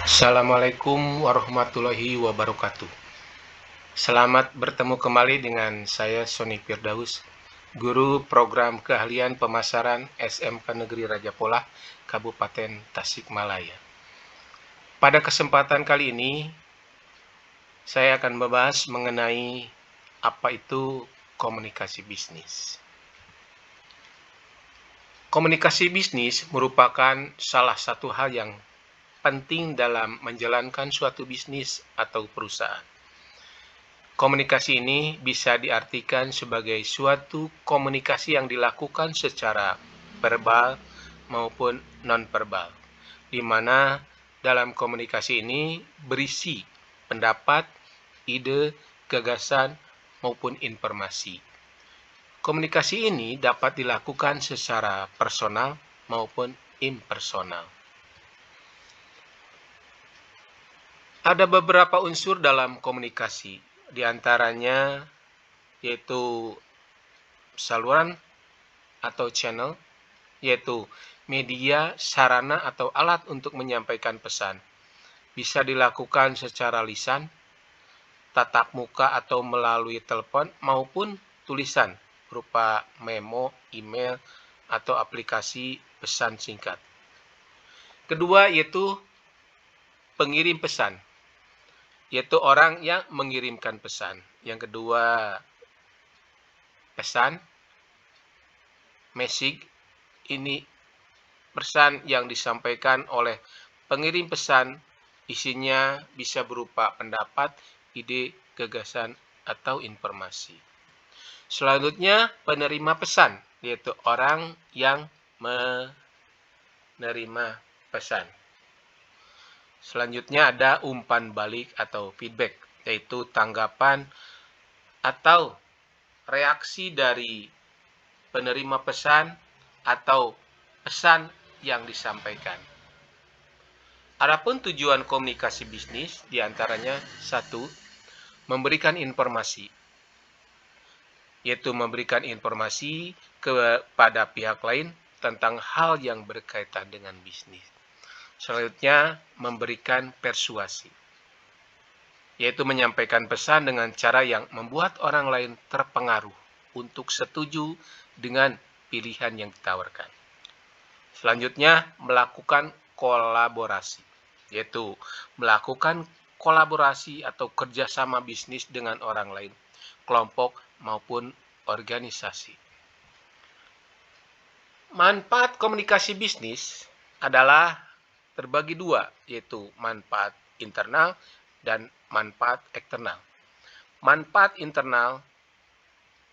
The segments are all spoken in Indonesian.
Assalamualaikum warahmatullahi wabarakatuh. Selamat bertemu kembali dengan saya Sony Firdaus, guru program keahlian pemasaran SMK Negeri Raja Polah, Kabupaten Tasikmalaya. Pada kesempatan kali ini, saya akan membahas mengenai apa itu komunikasi bisnis. Komunikasi bisnis merupakan salah satu hal yang penting dalam menjalankan suatu bisnis atau perusahaan. Komunikasi ini bisa diartikan sebagai suatu komunikasi yang dilakukan secara verbal maupun non-verbal, di mana dalam komunikasi ini berisi pendapat, ide, gagasan, maupun informasi. Komunikasi ini dapat dilakukan secara personal maupun impersonal. Ada beberapa unsur dalam komunikasi, di antaranya yaitu saluran atau channel, yaitu media, sarana, atau alat untuk menyampaikan pesan. Bisa dilakukan secara lisan, tatap muka atau melalui telepon maupun tulisan berupa memo, email, atau aplikasi pesan singkat. Kedua yaitu pengirim pesan, yaitu orang yang mengirimkan pesan. Yang kedua, pesan, message, ini pesan yang disampaikan oleh pengirim pesan, isinya bisa berupa pendapat, ide, gagasan, atau informasi. Selanjutnya, penerima pesan, yaitu orang yang menerima pesan. Selanjutnya ada umpan balik atau feedback, yaitu tanggapan atau reaksi dari penerima pesan atau pesan yang disampaikan. Adapun tujuan komunikasi bisnis diantaranya 1. Memberikan informasi, yaitu memberikan informasi kepada pihak lain tentang hal yang berkaitan dengan bisnis. Selanjutnya, memberikan persuasi, yaitu menyampaikan pesan dengan cara yang membuat orang lain terpengaruh untuk setuju dengan pilihan yang ditawarkan. Selanjutnya, melakukan kolaborasi, yaitu melakukan kolaborasi atau kerjasama bisnis dengan orang lain, kelompok maupun organisasi. Manfaat komunikasi bisnis adalah terbagi dua, yaitu manfaat internal dan manfaat eksternal. Manfaat internal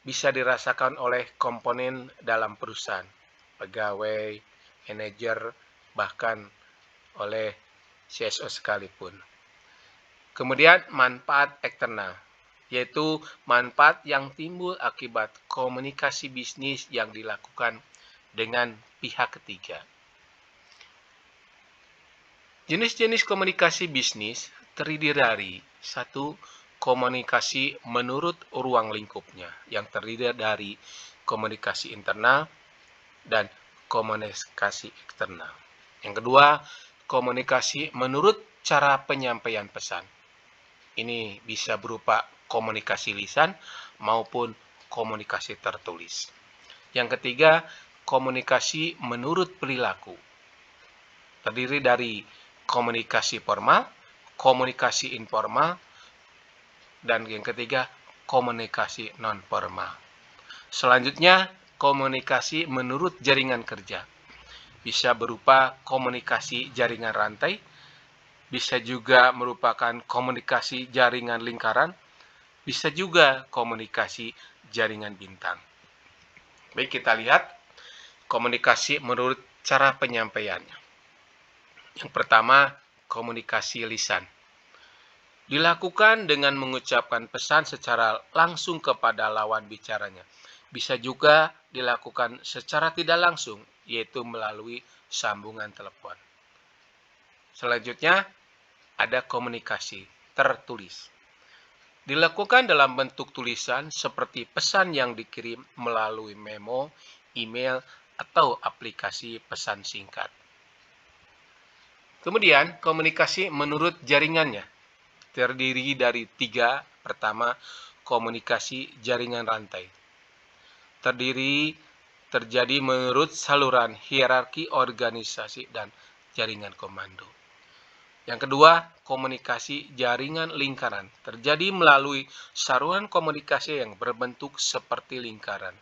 bisa dirasakan oleh komponen dalam perusahaan, pegawai, manajer, bahkan oleh CSO sekalipun. Kemudian manfaat eksternal, yaitu manfaat yang timbul akibat komunikasi bisnis yang dilakukan dengan pihak ketiga. Jenis-jenis komunikasi bisnis terdiri dari 1. Komunikasi menurut ruang lingkupnya, yang terdiri dari komunikasi internal dan komunikasi eksternal. Yang kedua, komunikasi menurut cara penyampaian pesan. Ini bisa berupa komunikasi lisan maupun komunikasi tertulis. Yang ketiga, komunikasi menurut perilaku. Terdiri dari komunikasi formal, komunikasi informal, dan yang ketiga, komunikasi non-formal. Selanjutnya, komunikasi menurut jaringan kerja. Bisa berupa komunikasi jaringan rantai, bisa juga merupakan komunikasi jaringan lingkaran, bisa juga komunikasi jaringan bintang. Baik, kita lihat komunikasi menurut cara penyampaiannya. Yang pertama, komunikasi lisan. Dilakukan dengan mengucapkan pesan secara langsung kepada lawan bicaranya. Bisa juga dilakukan secara tidak langsung, yaitu melalui sambungan telepon. Selanjutnya, ada komunikasi tertulis. Dilakukan dalam bentuk tulisan seperti pesan yang dikirim melalui memo, email, atau aplikasi pesan singkat. Kemudian, komunikasi menurut jaringannya terdiri dari 3. Pertama, komunikasi jaringan rantai. Terjadi menurut saluran hierarki organisasi dan jaringan komando. Yang kedua, komunikasi jaringan lingkaran. Terjadi melalui saluran komunikasi yang berbentuk seperti lingkaran.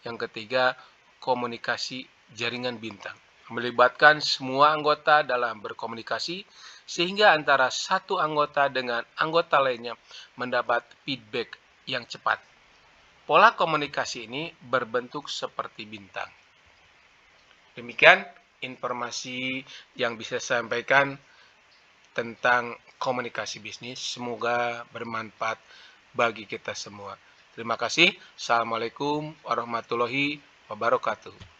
Yang ketiga, komunikasi jaringan bintang. Melibatkan semua anggota dalam berkomunikasi sehingga antara satu anggota dengan anggota lainnya mendapat feedback yang cepat. Pola komunikasi ini berbentuk seperti bintang. Demikian informasi yang bisa saya sampaikan tentang komunikasi bisnis. Semoga bermanfaat bagi kita semua. Terima kasih. Assalamualaikum warahmatullahi wabarakatuh.